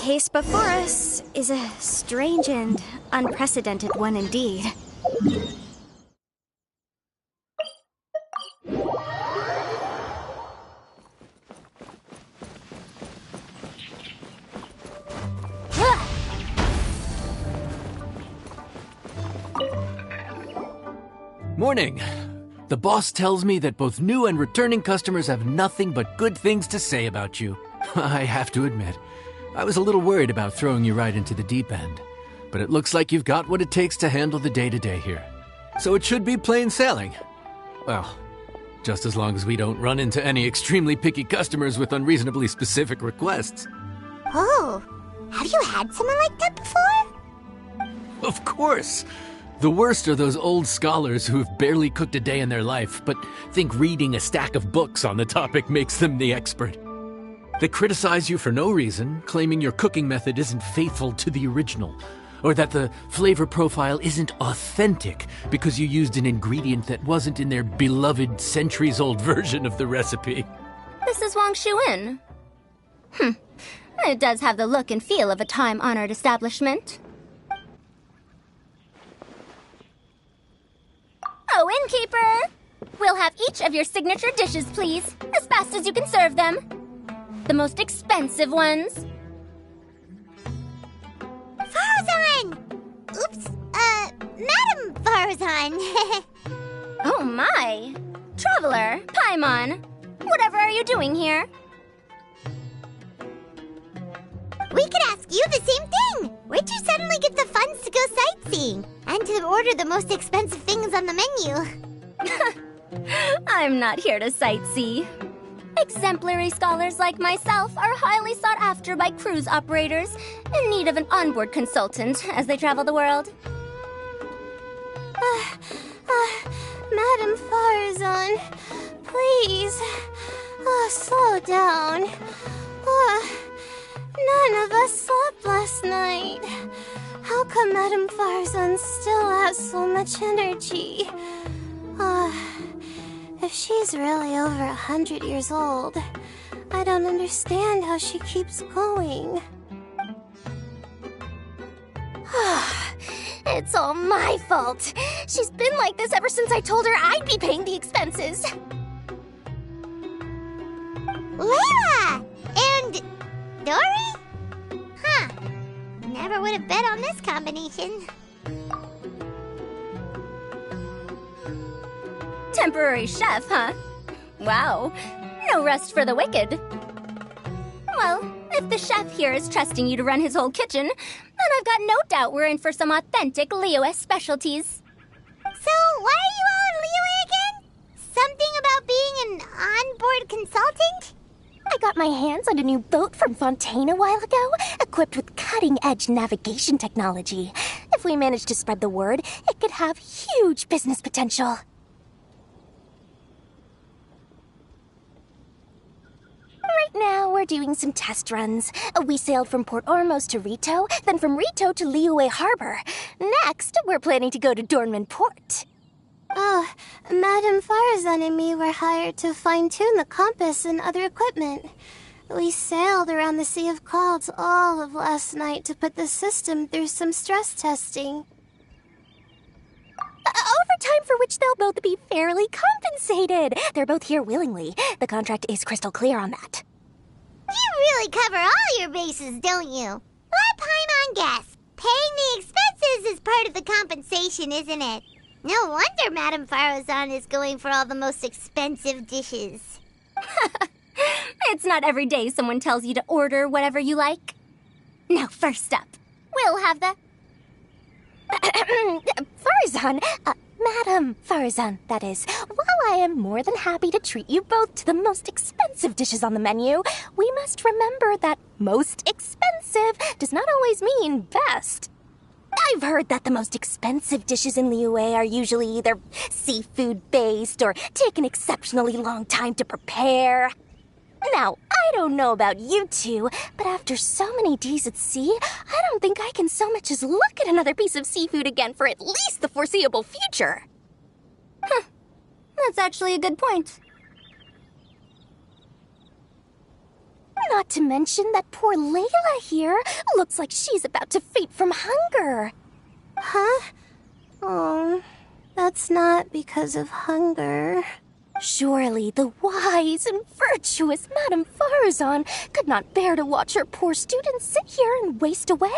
case before us is a strange and unprecedented one indeed. Morning. The boss tells me that both new and returning customers have nothing but good things to say about you. I have to admit, I was a little worried about throwing you right into the deep end, but it looks like you've got what it takes to handle the day-to-day here. So it should be plain sailing. Well, just as long as we don't run into any extremely picky customers with unreasonably specific requests. Oh, have you had someone like that before? Of course! The worst are those old scholars who have barely cooked a day in their life, but think reading a stack of books on the topic makes them the expert. They criticize you for no reason, claiming your cooking method isn't faithful to the original, or that the flavor profile isn't authentic because you used an ingredient that wasn't in their beloved centuries-old version of the recipe. This is Wang Shuin. It does have the look and feel of a time-honored establishment. Oh, innkeeper! We'll have each of your signature dishes, please, as fast as you can serve them. The most expensive ones. Farzan! Oops, Madam Farzan. Oh my! Traveler, Paimon, whatever are you doing here? We could ask you the same thing! Where'd you suddenly get the funds to go sightseeing? And to order the most expensive things on the menu? I'm not here to sightsee. Exemplary scholars like myself are highly sought after by cruise operators in need of an onboard consultant as they travel the world. Madam Farzan, please, slow down. None of us slept last night. How come Madam Farzan still has so much energy? If she's really over 100 years old, I don't understand how she keeps going. It's all my fault. She's been like this ever since I told her I'd be paying the expenses. Layla! And Dory? Huh. Never would have bet on this combination. Temporary chef, huh? Wow. No rest for the wicked. Well, if the chef here is trusting you to run his whole kitchen, then I've got no doubt we're in for some authentic Liyue specialties. So, why are you all in Liyue again? Something about being an onboard consultant? I got my hands on a new boat from Fontaine a while ago, equipped with cutting-edge navigation technology. If we manage to spread the word, it could have huge business potential. Right now, we're doing some test runs. We sailed from Port Ormos to Rito, then from Rito to Liyue Harbor. Next, we're planning to go to Dornman Port. Oh, Madam Farzan and me were hired to fine-tune the compass and other equipment. We sailed around the Sea of Clouds all of last night to put the system through some stress testing. Overtime for which they'll both be fairly compensated. They're both here willingly. The contract is crystal clear on that. You really cover all your bases, don't you? Let Paimon guess. Paying the expenses is part of the compensation, isn't it? No wonder Madame Farzan is going for all the most expensive dishes. It's not every day someone tells you to order whatever you like. Now, first up, we'll have the... Farzan, Madam Farzan, that is. While I am more than happy to treat you both to the most expensive dishes on the menu, we must remember that most expensive does not always mean best. I've heard that the most expensive dishes in Liyue are usually either seafood-based or take an exceptionally long time to prepare. Now, I don't know about you two, but after so many days at sea, I don't think I can so much as look at another piece of seafood again for at least the foreseeable future. Huh. That's actually a good point. Not to mention that poor Layla here looks like she's about to faint from hunger. Huh? Oh, that's not because of hunger. Surely the wise and virtuous Madame Farazan could not bear to watch her poor students sit here and waste away.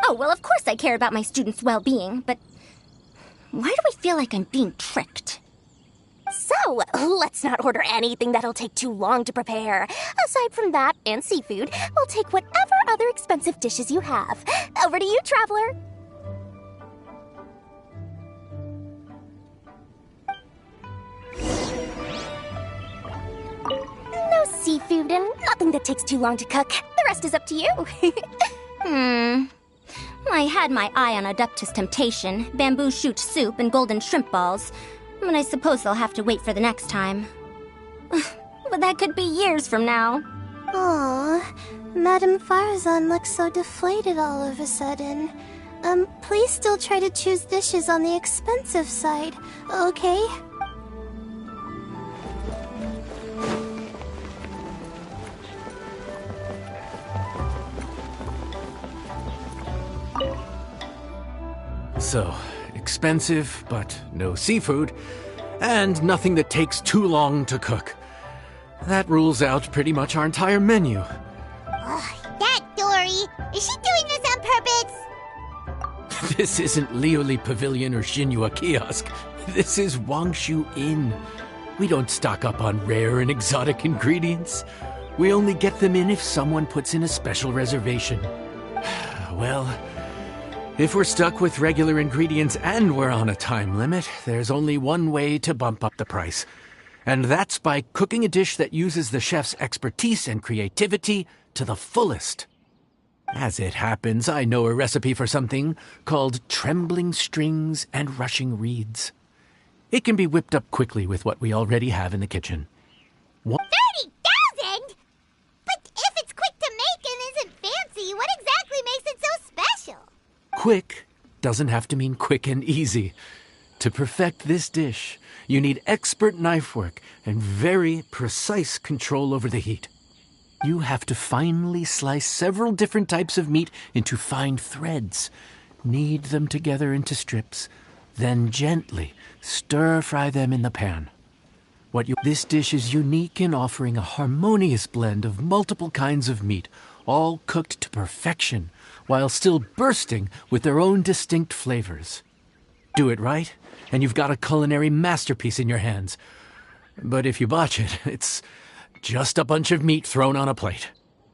Oh, well, of course I care about my students' well-being, but why do I feel like I'm being tricked? So, let's not order anything that'll take too long to prepare. Aside from that and seafood, we'll take whatever other expensive dishes you have. Over to you, traveler. No seafood and nothing that takes too long to cook. The rest is up to you. I had my eye on Adeptus Temptation, bamboo shoot soup, and golden shrimp balls, but I suppose they'll have to wait for the next time. But that could be years from now. Aw, Madame Farazan looks so deflated all of a sudden. Please still try to choose dishes on the expensive side, okay? So, expensive, but no seafood, and nothing that takes too long to cook. That rules out pretty much our entire menu. Ugh, that Dory! Is she doing this on purpose? This isn't Lioli Pavilion or Xinhua Kiosk. This is Wangshu Inn. We don't stock up on rare and exotic ingredients. We only get them in if someone puts in a special reservation. Well, if we're stuck with regular ingredients and we're on a time limit, there's only one way to bump up the price. And that's by cooking a dish that uses the chef's expertise and creativity to the fullest. As it happens, I know a recipe for something called trembling strings and rushing reeds. It can be whipped up quickly with what we already have in the kitchen. 30,000? But if it's quick to make and isn't fancy, what exactly makes it so special? Quick doesn't have to mean quick and easy. To perfect this dish, you need expert knife work and very precise control over the heat. You have to finely slice several different types of meat into fine threads, knead them together into strips, then gently stir-fry them in the pan. This dish is unique in offering a harmonious blend of multiple kinds of meat, all cooked to perfection, while still bursting with their own distinct flavors. Do it right, and you've got a culinary masterpiece in your hands. But if you botch it, it's just a bunch of meat thrown on a plate.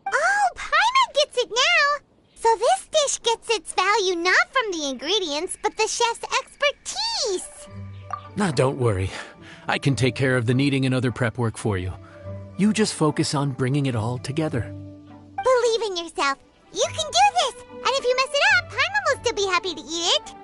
Oh, Paimon gets it now! So this dish gets its value not from the ingredients, but the chef's expertise! Now, don't worry. I can take care of the kneading and other prep work for you. You just focus on bringing it all together. Believe in yourself. You can do this! And if you mess it up, Paimon will still be happy to eat it.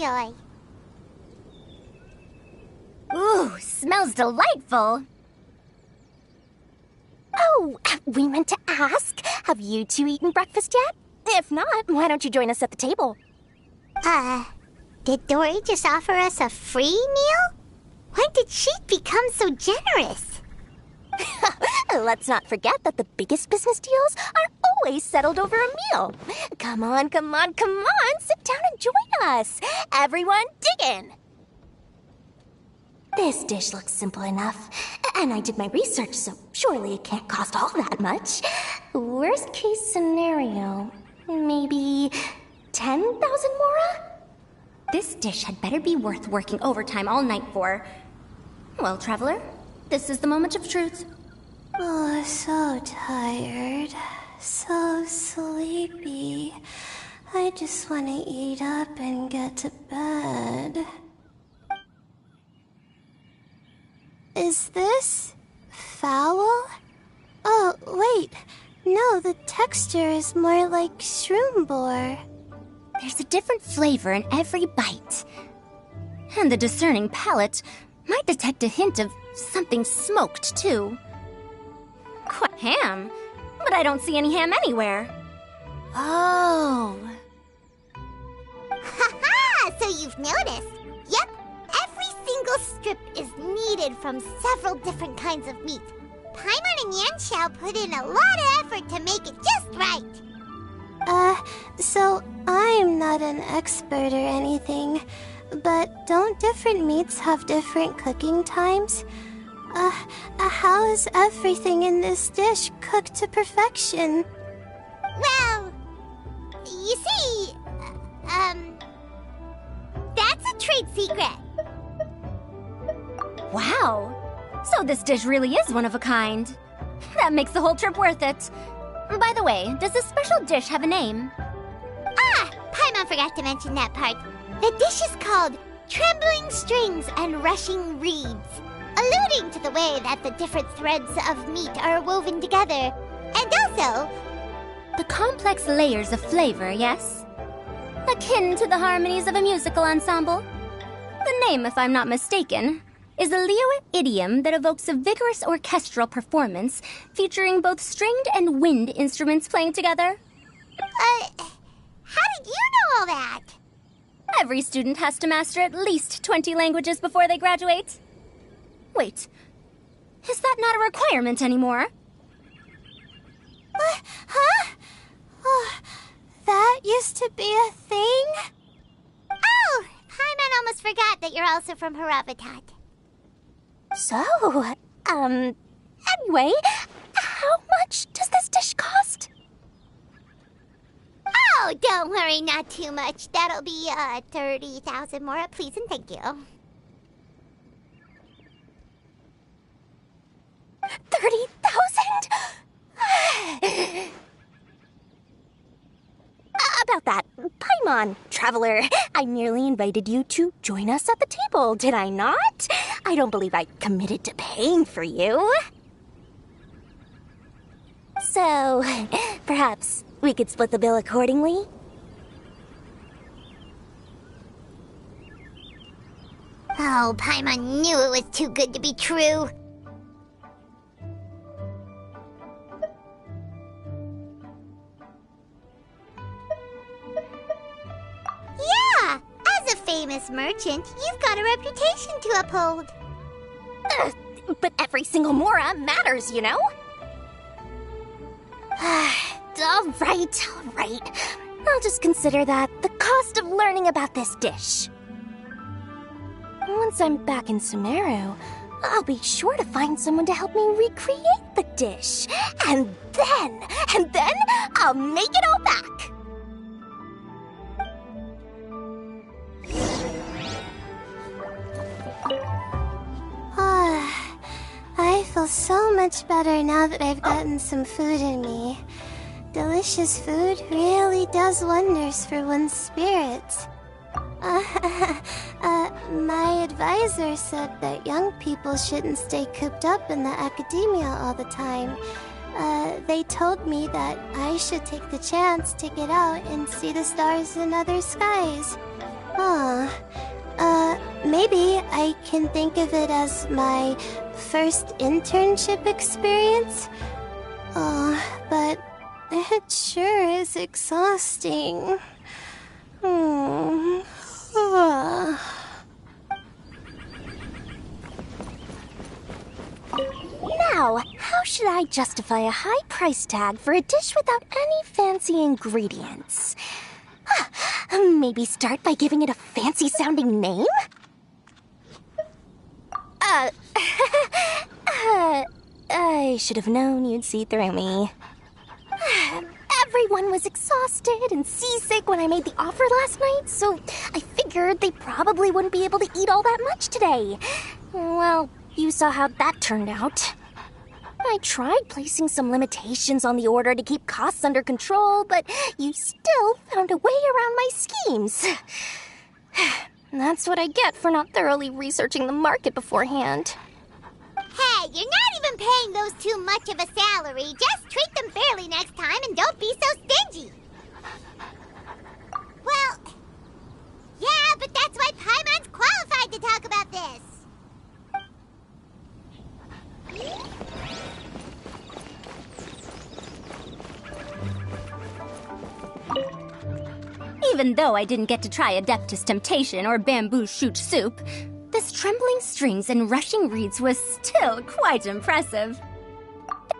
enjoy. Ooh, smells delightful. Oh, we meant to ask, have you two eaten breakfast yet? If not, why don't you join us at the table? Did Dory just offer us a free meal? When did she become so generous? Let's not forget that the biggest business deals are always settled over a meal. Come on, come on, come on, sit down and join us. Everyone, dig in. This dish looks simple enough, and I did my research, so surely it can't cost all that much. Worst case scenario, maybe 10,000 mora? This dish had better be worth working overtime all night for. Well, traveler, this is the moment of truth. Oh, so tired. So sleepy. I just want to eat up and get to bed. Is this foul? Oh, wait. No, the texture is more like shroom boar. There's a different flavor in every bite. And the discerning palate might detect a hint of something smoked, too. Quite ham, but I don't see any ham anywhere. Oh. Haha! So you've noticed. Yep, every single strip is kneaded from several different kinds of meat. Paimon and Yanxiao put in a lot of effort to make it just right. So I'm not an expert or anything, but don't different meats have different cooking times? How is everything in this dish cooked to perfection? Well, you see, that's a trade secret. Wow! So this dish really is one of a kind. That makes the whole trip worth it. By the way, does this special dish have a name? Paimon forgot to mention that part. The dish is called Trembling Strings and Rushing Reeds, alluding to the way that the different threads of meat are woven together, and also The complex layers of flavor, yes? Akin to the harmonies of a musical ensemble? The name, if I'm not mistaken, is a Liyue idiom that evokes a vigorous orchestral performance featuring both stringed and wind instruments playing together. how did you know all that? Every student has to master at least 20 languages before they graduate. Wait, is that not a requirement anymore? Huh? Oh, that used to be a thing? Oh, Paimon almost forgot that you're also from Harabatat. So, anyway, how much does this dish cost? Oh, don't worry, not too much. That'll be, 30,000 more, please and thank you. 30,000? About that, Paimon, traveler, I merely invited you to join us at the table, did I not? I don't believe I committed to paying for you. So, perhaps we could split the bill accordingly? Oh, Paimon knew it was too good to be true. Yeah! As a famous merchant, you've got a reputation to uphold. But every single mora matters, you know? All right. I'll just consider that the cost of learning about this dish. Once I'm back in Sumeru, I'll be sure to find someone to help me recreate the dish. And then I'll make it all back. I feel so much better now that I've gotten some food in me. Delicious food really does wonders for one's spirits. My advisor said that young people shouldn't stay cooped up in the academia all the time. They told me that I should take the chance to get out and see the stars in other skies. Maybe I can think of it as my first internship experience. But it sure is exhausting. Now, how should I justify a high price tag for a dish without any fancy ingredients? Maybe start by giving it a fancy-sounding name? I should have known you'd see through me. Everyone was exhausted and seasick when I made the offer last night, so I figured they probably wouldn't be able to eat all that much today. Well, you saw how that turned out. I tried placing some limitations on the order to keep costs under control, but you still found a way around my schemes. That's what I get for not thoroughly researching the market beforehand. Hey, you're not even paying those too much of a salary. Just treat them fairly next time and don't be so stingy. Well, yeah, but that's why Paimon's qualified to talk about this. Even though I didn't get to try Adeptus Temptation or Bamboo Shoot Soup, this trembling strings and rushing reeds was still quite impressive.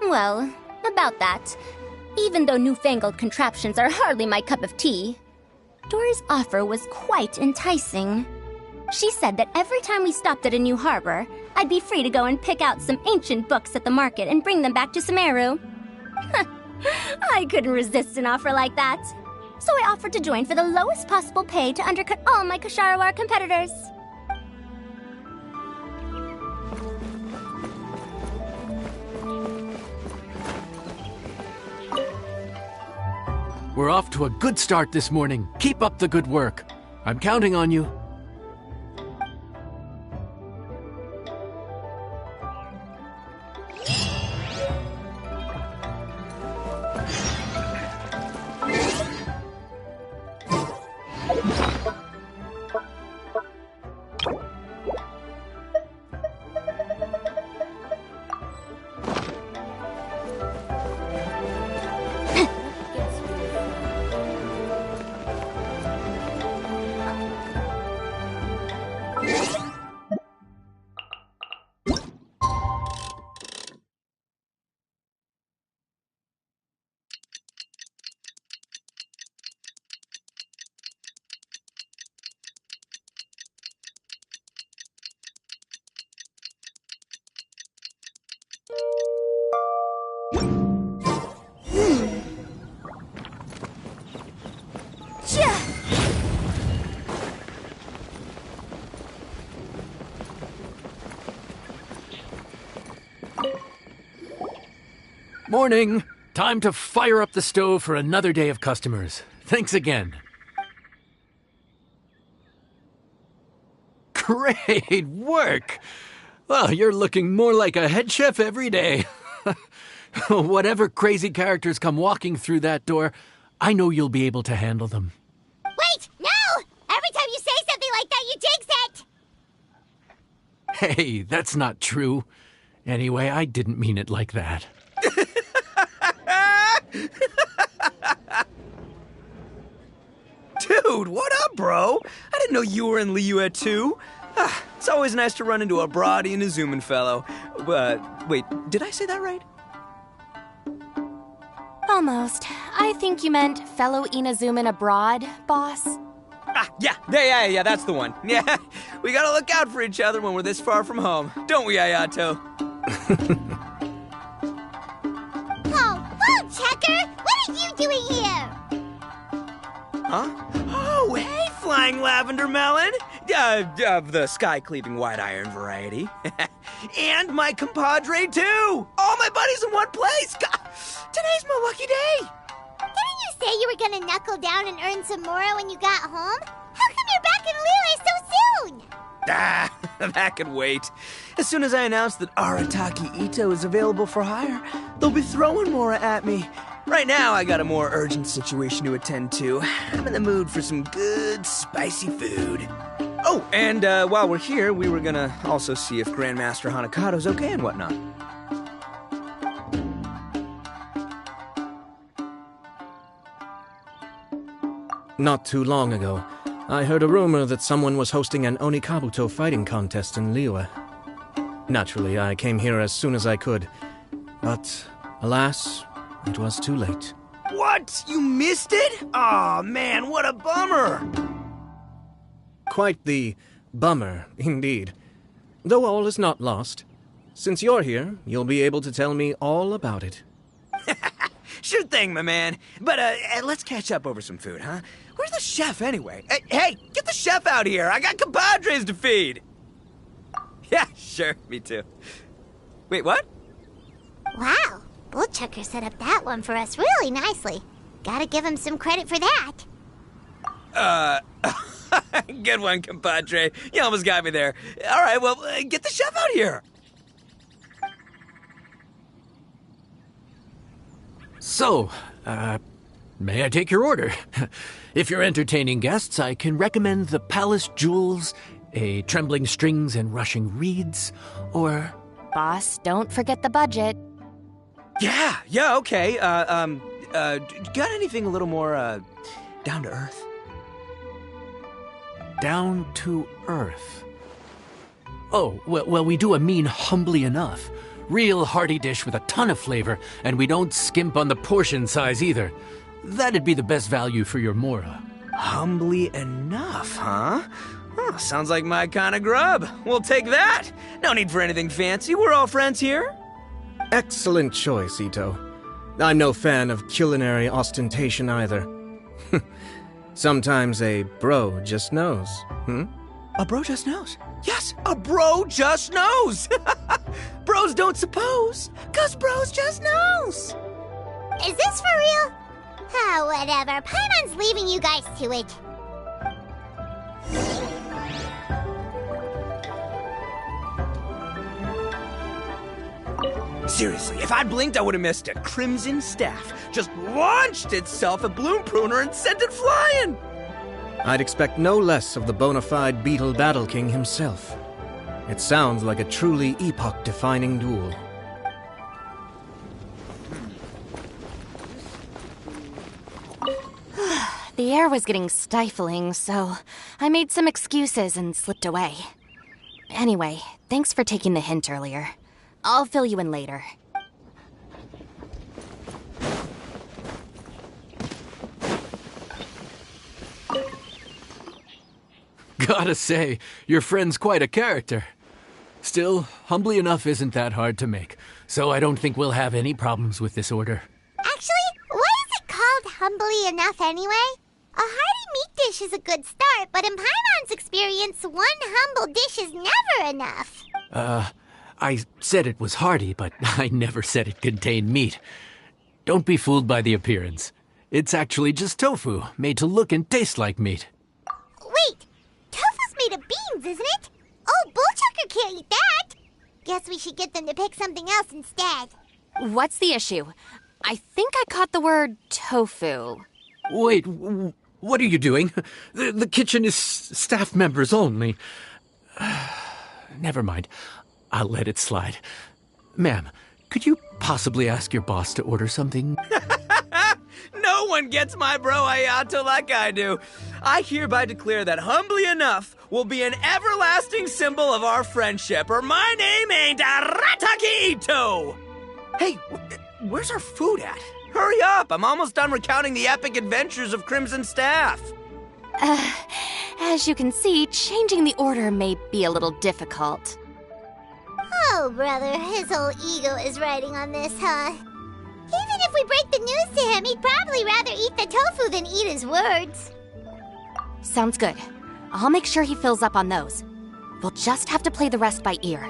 Well, about that, even though newfangled contraptions are hardly my cup of tea, Dora's offer was quite enticing. She said that every time we stopped at a new harbor, I'd be free to go and pick out some ancient books at the market and bring them back to Sumeru. I couldn't resist an offer like that. So I offered to join for the lowest possible pay to undercut all my Ksharawar competitors. We're off to a good start this morning. Keep up the good work. I'm counting on you. Morning! Time to fire up the stove for another day of customers. Thanks again. Great work! Well, you're looking more like a head chef every day. Whatever crazy characters come walking through that door, I know you'll be able to handle them. Wait, no! Every time you say something like that, you jinx it! Hey, that's not true. Anyway, I didn't mean it like that. Dude, what up, bro? I didn't know you were in Liyue too. It's always nice to run into a Brody and a Zoomin fellow. Wait, did I say that right? Almost. I think you meant fellow Inazuman abroad, boss. Yeah, that's the one. Yeah, we gotta look out for each other when we're this far from home. Don't we, Ayato? Oh, Checker! What are you doing here? Huh? Oh, hey, Flying Lavender Melon! Of the sky-cleaving white iron variety. And my compadre, too! All my buddies in one place! God, today's my lucky day! Didn't you say you were gonna knuckle down and earn some more when you got home? How come you're back in Liyue so soon? That could wait. As soon as I announce that Arataki Ito is available for hire, they'll be throwing Mora at me. Right now, I got a more urgent situation to attend to. I'm in the mood for some good, spicy food. Oh, and while we're here, we were gonna also see if Grandmaster Hanakado's okay and whatnot. Not too long ago, I heard a rumor that someone was hosting an Onikabuto fighting contest in Liyue. Naturally, I came here as soon as I could, but alas, it was too late. What? You missed it? Aw, man, what a bummer! Quite the bummer, indeed. Though all is not lost. Since you're here, you'll be able to tell me all about it. Sure thing, my man. But let's catch up over some food, huh? Where's the chef, anyway? Hey, get the chef out here! I got compadres to feed! Yeah, sure, me too. Wait, what? Wow, Bullchucker set up that one for us really nicely. Gotta give him some credit for that. Good one, compadre. You almost got me there. All right, well, get the chef out here. So, may I take your order? If you're entertaining guests, I can recommend the Palace Jewels, a Trembling Strings and Rushing Reeds, or... Boss, don't forget the budget. Yeah, okay. Got anything a little more, down to earth? Down to earth. Oh, well, we do a mean humbly enough. Real hearty dish with a ton of flavor, and we don't skimp on the portion size either. That'd be the best value for your Mora. Humbly enough, huh? Sounds like my kind of grub. We'll take that. No need for anything fancy. We're all friends here. Excellent choice, Ito. I'm no fan of culinary ostentation either. Sometimes a bro just knows, A bro just knows. Yes, a bro just knows. Bros don't suppose, 'cause bros just knows. Is this for real? Oh, whatever. Paimon's leaving you guys to it. Seriously, if I'd blinked, I would have missed it. Crimson Staff just launched itself at Bloom Pruner and sent it flying. I'd expect no less of the bona fide Beetle Battle King himself. It sounds like a truly epoch-defining duel. The air was getting stifling, so I made some excuses and slipped away. Anyway, thanks for taking the hint earlier. I'll fill you in later. Gotta say, your friend's quite a character. Still, humbly enough isn't that hard to make, so I don't think we'll have any problems with this order. Actually, why is it called humbly enough anyway? A hearty meat dish is a good start, but in Paimon's experience, one humble dish is never enough. I said it was hearty, but I never said it contained meat. Don't be fooled by the appearance. It's actually just tofu, made to look and taste like meat. Wait, tofu's made of beans, isn't it? Oh, Bullchucker can't eat that. Guess we should get them to pick something else instead. What's the issue? I think I caught the word tofu. Wait, what are you doing? The kitchen is staff members only. Never mind. I'll let it slide. Ma'am, could you possibly ask your boss to order something? No one gets my bro Ayato like I do. I hereby declare that humbly enough will be an everlasting symbol of our friendship, or my name ain't Arataki Ito! Hey, where's our food at? Hurry up! I'm almost done recounting the epic adventures of Crimson Staff. As you can see, changing the order may be a little difficult. Oh, brother, his whole ego is riding on this, huh? Even if we break the news to him, he'd probably rather eat the tofu than eat his words. Sounds good. I'll make sure he fills up on those. We'll just have to play the rest by ear.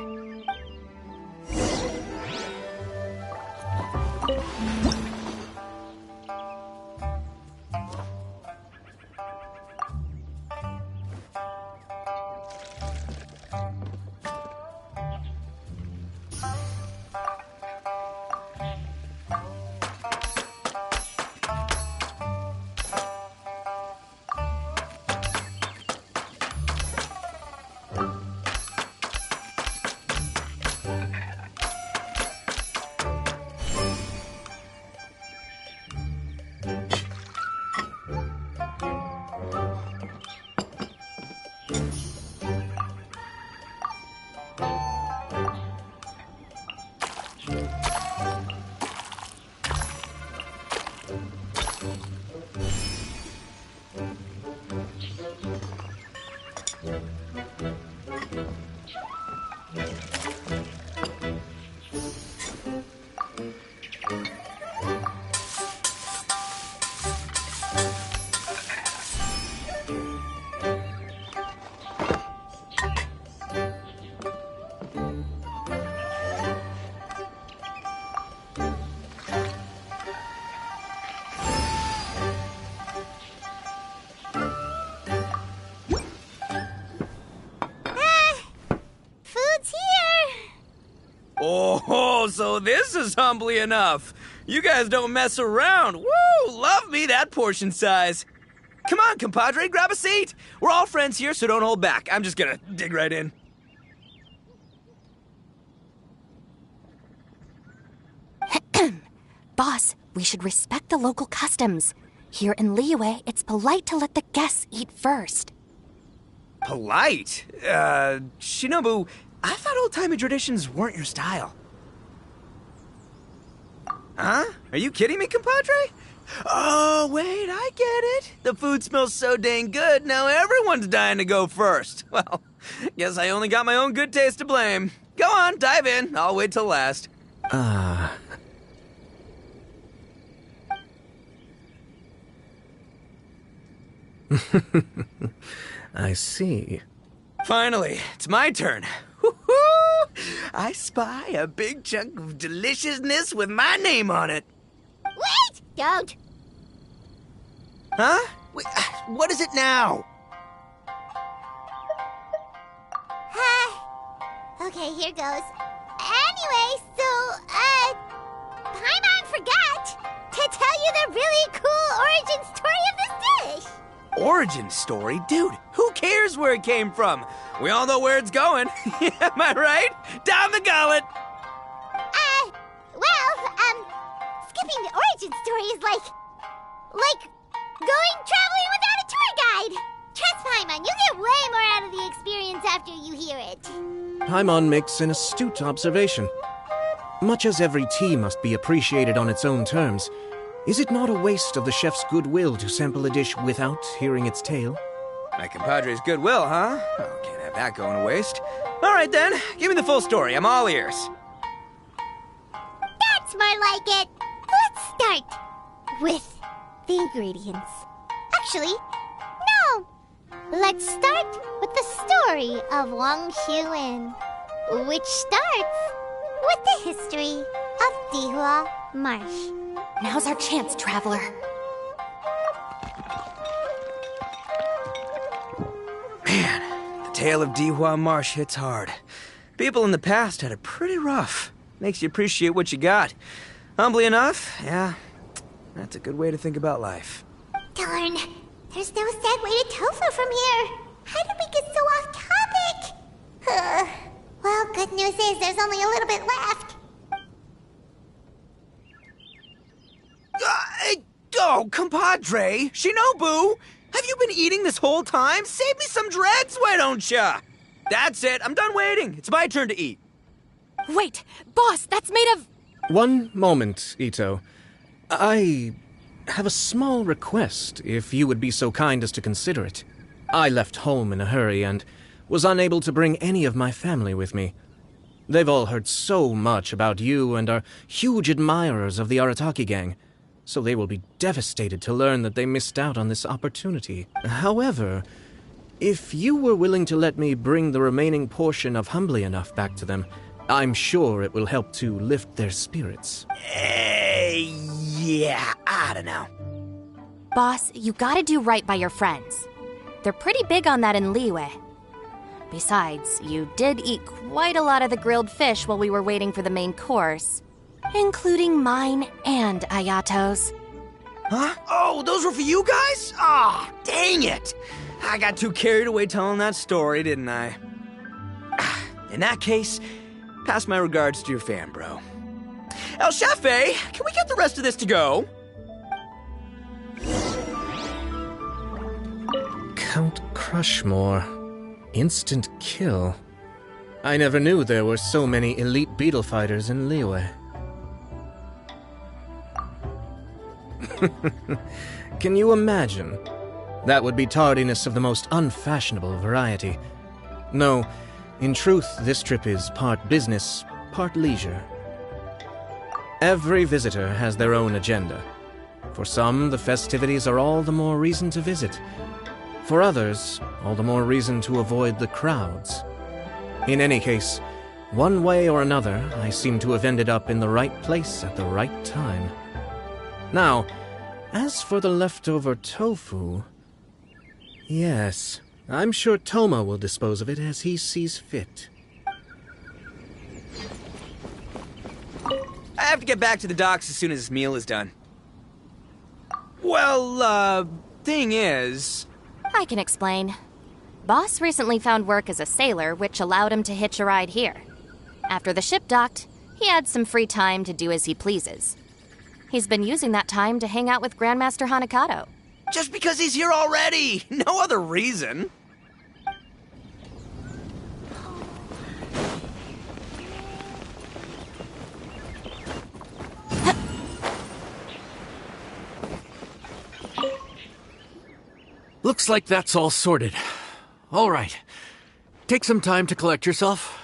Food's here! Oh, so this is humbly enough. You guys don't mess around. Woo! Love me that portion size. Come on, compadre, grab a seat. We're all friends here, so don't hold back. I'm just gonna dig right in. Boss, we should respect the local customs. Here in Liyue, it's polite to let the guests eat first. Polite? Shinobu, I thought old-timey traditions weren't your style. Huh? Are you kidding me, compadre? Oh, wait, I get it. The food smells so dang good, now everyone's dying to go first. Well, guess I only got my own good taste to blame. Go on, dive in. I'll wait till last. I see. Finally, it's my turn. Woo-hoo! I spy a big chunk of deliciousness with my name on it. Wait! Don't! Huh? Wait, what is it now? Okay, here goes. Anyway, Paimon forgot to tell you the really cool origin story of this dish. Origin story? Dude, who cares where it came from? We all know where it's going. Am I right? Down the gullet! Skipping the origin story is like going traveling without a tour guide. Trust Paimon, you get way more out of the experience after you hear it. Paimon makes an astute observation. Much as every tea must be appreciated on its own terms, is it not a waste of the chef's goodwill to sample a dish without hearing its tale? My compadre's goodwill, huh? Oh, can't have that going to waste. All right then, give me the full story. I'm all ears. That's more like it. Let's start with the ingredients. Actually, no. Let's start with the story of Wang Xuan, which starts with the history of Dihua Marsh. Now's our chance, traveler. Man, the tale of Dihua Marsh hits hard. People in the past had it pretty rough. Makes you appreciate what you got. Humbly enough, yeah, that's a good way to think about life. Darn, there's no sad way to tofu from here. How did we get so off topic? Well, good news is there's only a little bit left. Oh, compadre, Shinobu, have you been eating this whole time? Save me some dregs, why don't ya? That's it, I'm done waiting. It's my turn to eat. Wait, boss, that's made of... One moment, Ito. I have a small request, if you would be so kind as to consider it. I left home in a hurry and was unable to bring any of my family with me. They've all heard so much about you and are huge admirers of the Arataki gang, so they will be devastated to learn that they missed out on this opportunity. However, if you were willing to let me bring the remaining portion of Humbly Enough back to them, I'm sure it will help to lift their spirits. Yeah, I don't know. Boss, you gotta do right by your friends. They're pretty big on that in Liyue. Besides, you did eat quite a lot of the grilled fish while we were waiting for the main course, including mine and Ayato's. Huh? Oh, those were for you guys? Ah, dang it! I got too carried away telling that story, didn't I? In that case, pass my regards to your fan, bro. El Chefe, can we get the rest of this to go? Count Crushmore. Instant kill. I never knew there were so many elite beetle fighters in Liyue. Can you imagine? That would be tardiness of the most unfashionable variety. No, in truth, this trip is part business, part leisure. Every visitor has their own agenda. For some, the festivities are all the more reason to visit. For others, all the more reason to avoid the crowds. In any case, one way or another, I seem to have ended up in the right place at the right time. Now, as for the leftover tofu... Yes, I'm sure Toma will dispose of it as he sees fit. I have to get back to the docks as soon as this meal is done. Well, thing is... I can explain. Boss recently found work as a sailor, which allowed him to hitch a ride here. After the ship docked, he had some free time to do as he pleases. He's been using that time to hang out with Grandmaster Hanakato. Just because he's here already! No other reason! Looks like that's all sorted. All right. Take some time to collect yourself.